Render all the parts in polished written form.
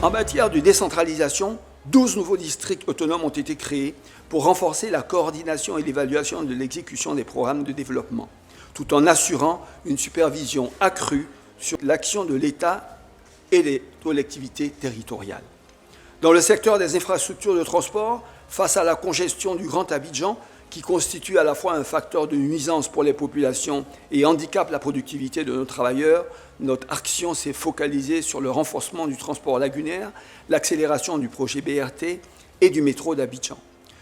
En matière de décentralisation, 12 nouveaux districts autonomes ont été créés pour renforcer la coordination et l'évaluation de l'exécution des programmes de développement, tout en assurant une supervision accrue sur l'action de l'État et des collectivités territoriales. Dans le secteur des infrastructures de transport, face à la congestion du Grand Abidjan, qui constitue à la fois un facteur de nuisance pour les populations et handicape la productivité de nos travailleurs, notre action s'est focalisée sur le renforcement du transport lagunaire, l'accélération du projet BRT et du métro d'Abidjan.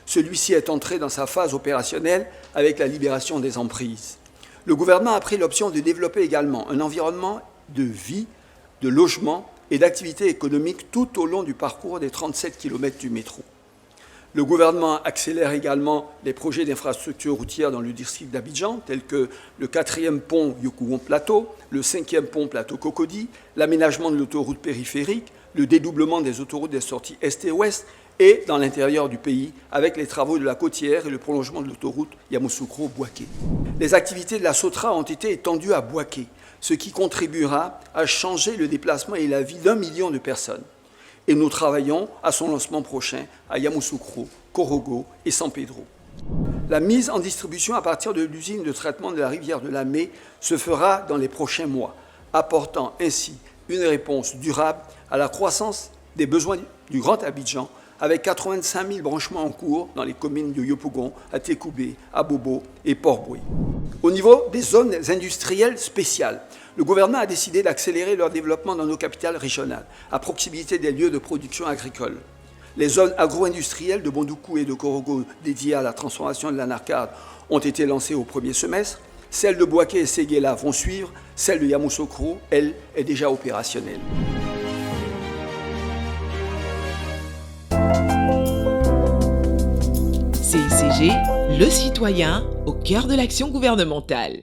Celui-ci est entré dans sa phase opérationnelle avec la libération des emprises. Le gouvernement a pris l'option de développer également un environnement de vie, de logement et d'activité économique tout au long du parcours des 37 km du métro. Le gouvernement accélère également les projets d'infrastructures routières dans le district d'Abidjan, tels que le 4e pont Yopougon-Plateau, le 5e pont Plateau-Cocody, l'aménagement de l'autoroute périphérique, le dédoublement des autoroutes des sorties Est et Ouest, et dans l'intérieur du pays, avec les travaux de la côtière et le prolongement de l'autoroute Yamoussoukro-Bouaké. Les activités de la SOTRA ont été étendues à Bouaké, ce qui contribuera à changer le déplacement et la vie d'1 million de personnes. Et nous travaillons à son lancement prochain à Yamoussoukro, Korogo et San Pedro. La mise en distribution à partir de l'usine de traitement de la rivière de la Mai se fera dans les prochains mois, apportant ainsi une réponse durable à la croissance des besoins du Grand Abidjan, avec 85 000 branchements en cours dans les communes de Yopougon, Atékoubé, Abobo et Port-Boué. Au niveau des zones industrielles spéciales, le gouvernement a décidé d'accélérer leur développement dans nos capitales régionales, à proximité des lieux de production agricole. Les zones agro-industrielles de Bondoukou et de Korogo dédiées à la transformation de l'anarcade ont été lancées au premier semestre. Celles de Bouaké et Séguéla vont suivre. Celle de Yamoussoukro, elle, est déjà opérationnelle. CICG, le citoyen au cœur de l'action gouvernementale.